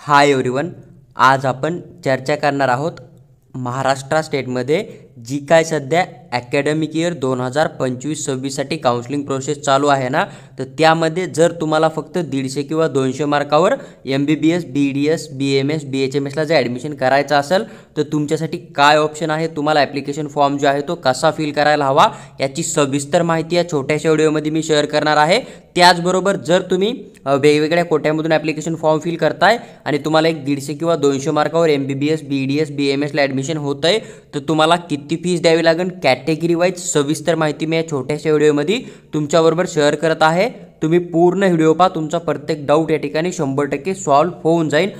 Hi everyone, आज आपण चर्चा करणार आहोत महाराष्ट्र स्टेटमध्ये जी काय सध्या ॲकॅडमिक इयर 2025-26साठी काउन्सिलिंग प्रोसेस चालू आहे ना, तर त्यामध्ये जर तुम्हाला फक्त 150 किंवा 200 मार्कावर MBBS, BDS, BMS, BHMSला जर ॲडमिशन करायचं असेल तर तुमच्यासाठी काय ऑप्शन आहे, तुम्हाला ॲप्लिकेशन फॉर्म जो आहे तो कसा फिल करायला हवा याची सविस्तर माहिती या छोट्याशा व्हिडिओमध्ये मी शेअर करणार आहे। त्याचबरोबर जर तुम्ही वेगवेगळ्या कोट्यामधून ॲप्लिकेशन फॉर्म फिल करताय आणि तुम्हाला एक 150 किंवा 200 मार्कावर MBBS, BDS, BMSला ॲडमिशन होतं आहे तर तुम्हाला किती फीस द्यावी लागेल कॅटेगरी वाईज सविस्तर माहिती मी या छोट्याशा व्हिडिओमध्ये तुमच्याबरोबर शेअर करत आहे। तुम्ही पूर्ण व्हिडिओ पहा, तुमचा प्रत्येक डाऊट या ठिकाणी 100% सॉल्व्ह होऊन जाईल।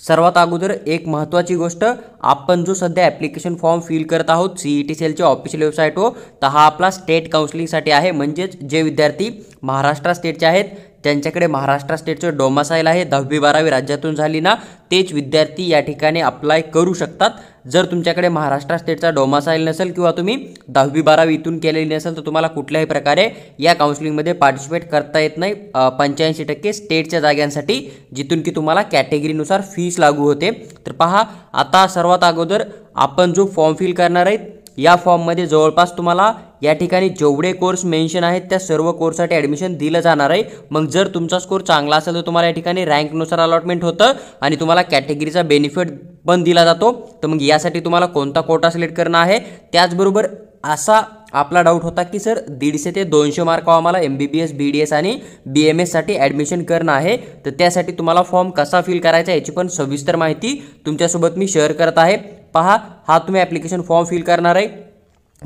सर्वात अगोदर एक महत्त्वाची गोष्ट, आपण जो सध्या ॲप्लिकेशन फॉर्म फिल करत आहोत CET सेलच्या ऑफिशियल वेबसाईटवर, तर हा आपला स्टेट काउन्सिलिंगसाठी आहे। म्हणजेच जे विद्यार्थी महाराष्ट्र स्टेटचे आहेत त्यांच्याकडे महाराष्ट्र स्टेटचं डोमासाईल आहे, 10वी-12वी राज्यातून झाली ना, तेच विद्यार्थी या ठिकाणी अप्लाय करू शकतात। जर तुमच्याकडे महाराष्ट्र स्टेटचा डोमासाईल नसेल किंवा तुम्ही 10वी-12वी इथून केलेली नसेल तर तुम्हाला कुठल्याही प्रकारे या काउन्सिलिंगमध्ये पार्टिसिपेट करता येत नाही। 85% स्टेटच्या जागांसाठी जिथून की तुम्हाला कॅटेगरीनुसार फीस लागू होते। तर पहा, आता सर्वात अगोदर आपण जो फॉर्म फिल करणार आहेत या फॉर्ममध्ये जवळपास तुम्हाला या ठिकाणी जेवढे कोर्स मेन्शन आहेत त्या सर्व कोर्ससाठी ॲडमिशन दिलं जाणार आहे। मग जर तुमचा स्कोर चांगला असेल तर तुम्हाला या ठिकाणी रँकनुसार अलॉटमेंट होतं आणि तुम्हाला कॅटेगरीचा बेनिफिट पण दिला जातो। तर मग यासाठी तुम्हाला कोणता कोटा सिलेक्ट करणं आहे। त्याचबरोबर असा आपला डाऊट होता की सर 150 ते 200 मार्क आम्हाला MBBS, BDS आणि BMSसाठी ॲडमिशन करणं आहे, तर त्यासाठी तुम्हाला फॉर्म कसा फिल करायचा याची पण सविस्तर माहिती तुमच्यासोबत मी शेअर करत आहे। पहा, हा तुम्ही ॲप्लिकेशन फॉर्म फिल करणार आहे।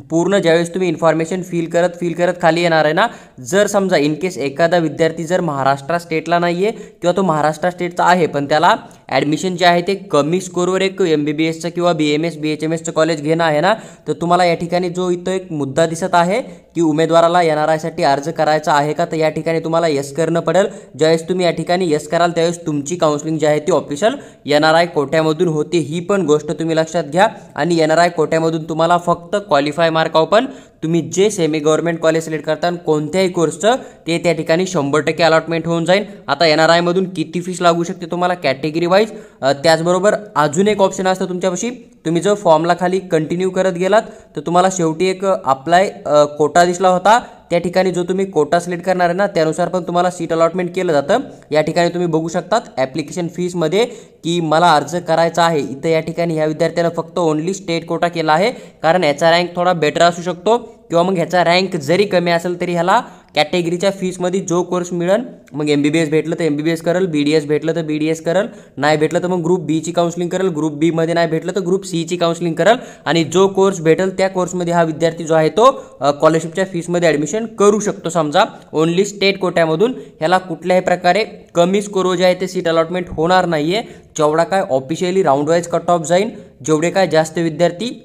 पूर्ण ज्यावेळेस तुम्ही इन्फॉर्मेशन फिल करत खाली येणार आहे ना, जर समजा इन केस एखादा विद्यार्थी जर महाराष्ट्र स्टेटला नाही आहे किंवा तो महाराष्ट्र स्टेटचा आहे पण त्याला ॲडमिशन जे आहे ते कमी स्कोरवर एक MBBSचं किंवा BMS, BHMSचं कॉलेज घेणं आहे ना, तर तुम्हाला या ठिकाणी जो इथं एक मुद्दा दिसत आहे की उमेदवाराला NRIसाठी अर्ज करायचा आहे का, तर या ठिकाणी तुम्हाला यस करणं पडेल। ज्यावेळेस तुम्ही या ठिकाणी यस कराल त्यावेळेस तुमची काउन्सिलिंग जी आहे ती ऑफिशियल NRI कोट्यामधून होते, ही पण गोष्ट तुम्ही लक्षात घ्या। आणि NRI कोट्यामधून तुम्हाला फक्त क्वालिफाय मार्कावर पण तुम्ही जे सेमी गव्हर्नमेंट कॉलेज सिलेक्ट करता कोणत्याही कोर्सचं ते त्या ठिकाणी 100% अलॉटमेंट होऊन जाईल। आता NRI मधून किती फीस लागू शकते तुम्हाला कॅटेगरी वाईज, त्याचबरोबर अजून एक ऑप्शन असतं तुमच्यापाशी, तुम्ही जर फॉर्मला खाली कंटिन्यू करत गेलात तर तुम्हाला शेवटी एक अप्लाय कोटा दिसला होता, त्या ठिकाणी जो तुम्ही कोटा सिलेक्ट करणार आहे ना त्यानुसार पण तुम्हाला सीट अलॉटमेंट केलं जातं। या ठिकाणी तुम्ही बघू शकतात ॲप्लिकेशन फीसमध्ये की मला अर्ज करायचा आहे, इथं या ठिकाणी ह्या विद्यार्थ्यानं फक्त ओनली स्टेट कोटा केला आहे, कारण याचा रँक थोडा बेटर असू शकतो किंवा मग ह्याचा रँक जरी कमी असेल तरी ह्याला कॅटेगरीच्या फीसमध्ये जो कोर्स मिळेल, मग MBBS भेटलं तर MBBS करेल, BDS भेटलं तर BDS करेल, नाही भेटलं तर मग ग्रुप बीची काउन्सिलिंग करेल, ग्रुप बी मध्ये नाही भेटलं तर ग्रुप सीची काउन्सिलिंग करेल आणि जो कोर्स भेटेल त्या कोर्समध्ये हा विद्यार्थी जो आहे तो स्कॉलरशिपच्या फीसमध्ये ॲडमिशन करू शकतो। समजा ओनली स्टेट कोट्यामधून ह्याला कुठल्याही प्रकारे कमी स्कोर जे आहे ते सीट अलॉटमेंट होणार नाही आहे। जेवढा काय officially round wise cut off जाईल, जेवढे काय जास्त विद्यार्थी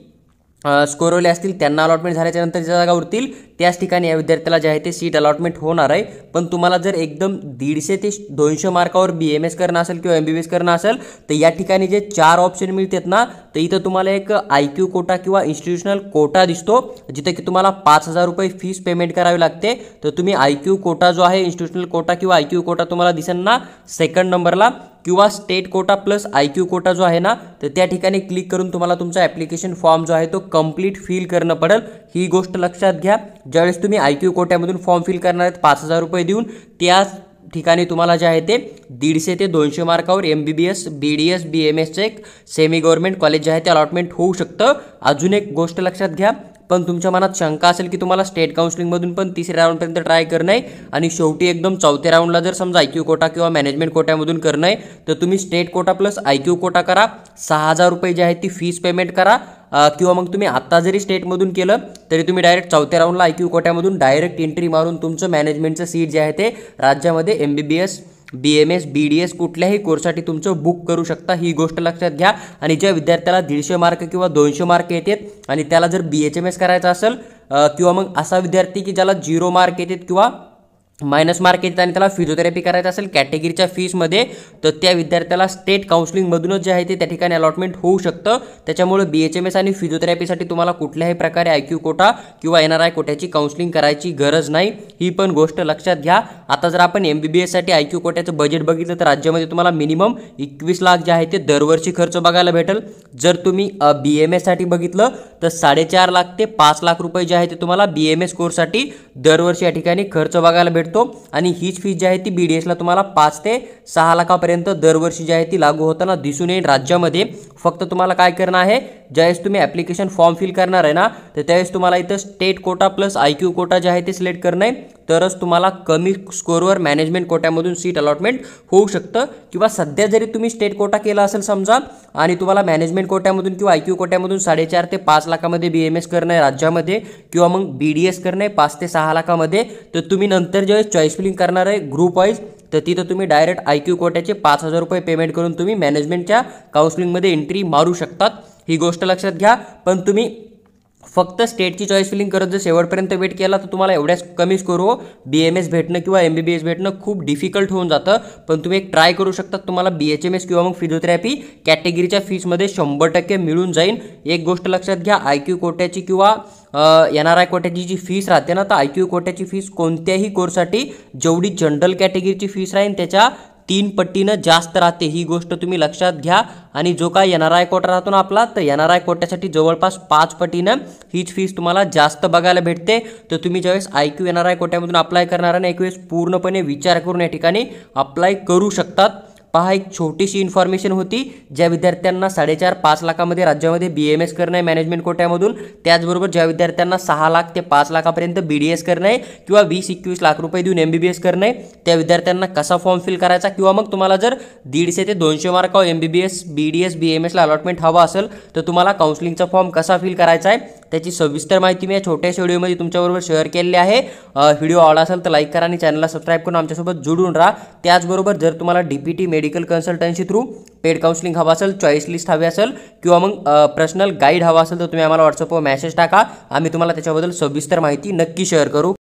स्कोरवले असतील त्यांना अलॉटमेंट झाल्याच्या नंतर ज्या जागा उरतील त्याच ठिकाणी या विद्यार्थ्याला जे आहे ते सीट अलॉटमेंट होणार आहे। पण तुम्हाला जर एकदम 150 ते 200 मार्कावर BMS करणं असेल किंवा MBBS करणं असेल तर या ठिकाणी जे 4 ऑप्शन मिळतात ना, तर इथं तुम्हाला एक IQ कोटा किंवा इन्स्टिट्यूशनल कोटा दिसतो, जिथे की तुम्हाला 5,000 रुपये फीस पेमेंट करावी लागते। तर तुम्ही IQ कोटा जो आहे, इन्स्टिट्यूशनल कोटा किंवा IQ कोटा तुम्हाला दिसेल ना सेकंड नंबरला, किंवा state quota plus IQ quota जो आहे ना, तर त्या ठिकाणी क्लिक करून तुम्हाला तुमचा ॲप्लिकेशन फॉर्म जो आहे तो कंप्लीट फिल करणं पडेल। ही गोष्ट लक्षात घ्या, ज्यावेळेस तुम्ही IQ कोट्यामधून फॉर्म फिल करणार आहेत 5,000 रुपये देऊन, त्याच ठिकाणी तुम्हाला जे आहे ते 150 ते 200 मार्कावर MBBS, BDS, BMSचं एक सेमी गव्हर्नमेंट कॉलेज जे आहे ते अलॉटमेंट होऊ शकतं। अजून एक गोष्ट लक्षात घ्या, पण तुमच्या मनात शंका असेल की तुम्हाला स्टेट काउन्सिलिंगमधून पण 3ऱ्या राऊंडपर्यंत ट्राय करणं आहे आणि शेवटी एकदम 4थ्या राऊंडला जर समजा IQ कोटा किंवा मॅनेजमेंट कोट्यामधून करणं आहे तर तुम्ही state quota plus IQ quota करा, 6,000 रुपये जे आहे ती फीस पेमेंट करा, किंवा मग तुम्ही आत्ता जरी स्टेटमधून केलं तरी तुम्ही डायरेक्ट 4थ्या राऊंडला IQ कोट्यामधून डायरेक्ट एंट्री मारून तुमचं मॅनेजमेंटचं सीट जे आहे ते राज्यामध्ये MBBS, BMS, BDS कुठल्याही कोर्ससाठी तुमचं बुक करू शकता। ही गोष्ट लक्षात घ्या। आणि ज्या विद्यार्थ्याला 150 मार्क किंवा 200 मार्क येतात आणि त्याला जर BHMS करायचं असेल किंवा मग असा विद्यार्थी की ज्याला 0 मार्क येतात किंवा मायनस मार्क येतात आणि त्याला फिजिओथेरपी करायचं असेल कॅटेगरीच्या फीसमध्ये, तर त्या विद्यार्थ्याला स्टेट काउन्सिलिंगमधूनच जे आहे ते त्या ठिकाणी अलॉटमेंट होऊ शकतं. त्याच्यामुळे BHMS आणि फिजिओथेरपीसाठी तुम्हाला कुठल्याही प्रकारे IQ कोटा किंवा NRI कोट्याची काउन्सिलिंग करायची गरज नाही, ही पण गोष्ट लक्षात घ्या. आता जर आपण MBBS साठी IQ कोट्याचं बजेट बघितलं तर राज्यामध्ये तुम्हाला मिनिमम 21 लाख जे आहे ते दरवर्षी खर्च बघायला भेटेल. जर तुम्ही BMS साठी बघितलं तर 4.5 लाख ते 5 लाख रुपये जे आहे ते तुम्हाला BMS कोर्ससाठी दरवर्षी या ठिकाणी खर्च बघायला भेटतो. आणि हीच फीस जी आहे ती BDSला तुम्हाला 5 ते 6 लाखापर्यंत दरवर्षी जी आहे ती लागू होताना दिसून येईल राज्यामध्ये. फक्त तुम्हाला काय करणं आहे, ज्यावेळेस तुम्ही ॲप्लिकेशन फॉर्म फिल करणार आहे ना, तर त्यावेळेस तुम्हाला इथं state quota plus IQ quota जे आहे ते सिलेक्ट करणं आहे, तरच तुम्हाला कमी स्कोरवर मॅनेजमेंट कोट्यामधून सीट अलॉटमेंट होऊ शकतं. किंवा सध्या जरी तुम्ही स्टेट कोटा केला असेल समजा आणि तुम्हाला मॅनेजमेंट कोट्यामधून किंवा IQ कोट्यामधून 4.5 ते 5 लाखामध्ये BMS करणं आहे राज्यामध्ये किंवा मग BDS करणं आहे 5 ते 6 लाखामध्ये, तर तुम्ही नंतर ज्यावेळेस चॉईस फिलिंग करणार आहे ग्रुप वाईज, तर तिथं तुम्ही डायरेक्ट IQ कोट्याचे 5,000 रुपये पेमेंट करून तुम्ही मॅनेजमेंटच्या काउन्सिलिंगमध्ये एंट्री मारू शकतात. ही गोष्ट लक्षात घ्या. पण तुम्ही फक्त स्टेटची चॉईस फिलिंग करत जर शेवटपर्यंत वेट केला तर तुम्हाला एवढ्याच कमी स्कोरवर BMS भेटणं किंवा MBBS भेटणं खूप डिफिकल्ट होऊन जातं. पण तुम्ही एक ट्राय करू शकता, तुम्हाला BHMS किंवा मग फिजिओथेरपी कॅटेगरीच्या फीसमध्ये 100% मिळून जाईल. एक गोष्ट लक्षात घ्या, IQ कोट्याची किंवा NRI कोट्याची जी फीस राहते ना, तर IQ कोट्याची फीस कोणत्याही कोर्ससाठी जेवढी जनरल कॅटेगरीची फीस राहील त्याच्या 3 पटीनं जास्त राहते. ही गोष्ट तुम्ही लक्षात घ्या. आणि जो काय NRI कोटा राहतो ना आपला, तर NRI कोट्यासाठी जवळपास 5 पटीनं हीच फीस तुम्हाला जास्त बघायला भेटते. तर तुम्ही ज्यावेळेस IQ NRI कोट्यामधून अप्लाय करणार आहे ना, एक वेळेस पूर्णपणे विचार करून या ठिकाणी अप्लाय करू शकतात. पहा, एक छोटीशी इन्फॉर्मेशन होती. ज्या विद्यार्थ्यांना 4.5-5 लाखामध्ये राज्यामध्ये BMS करणं आहे मॅनेजमेंट कोट्यामधून, त्याचबरोबर ज्या विद्यार्थ्यांना 6 लाख ते 5 लाखापर्यंत BDS करणं आहे किंवा 20-21 लाख रुपये देऊन MBBS करणं आहे, त्या विद्यार्थ्यांना कसा फॉर्म फिल करायचा, किंवा मग तुम्हाला जर 150 ते 200 मार्कावर MBBS BDS BMSला अलॉटमेंट हवा असेल तर तुम्हाला काउन्सिलिंगचा फॉर्म कसा फिल करायचा आहे त्याची सविस्तर माहिती मी या छोट्याशा व्हिडिओमध्ये तुमच्याबरोबर शेअर केलेली आहे. व्हिडिओ आवडला असेल तर लाईक करा आणि चॅनलला सबस्क्राईब करून आमच्यासोबत जोडून राहा. त्याचबरोबर जर तुम्हाला DPT medical consultancy through paid counselling हवा असेल, चॉईस लिस्ट हवी असेल किंवा मग पर्सनल गाईड हवा असेल तर तुम्ही आम्हाला व्हॉट्सअपवर मेसेज टाका. आम्ही तुम्हाला त्याच्याबद्दल सविस्तर माहिती नक्की शेअर करू.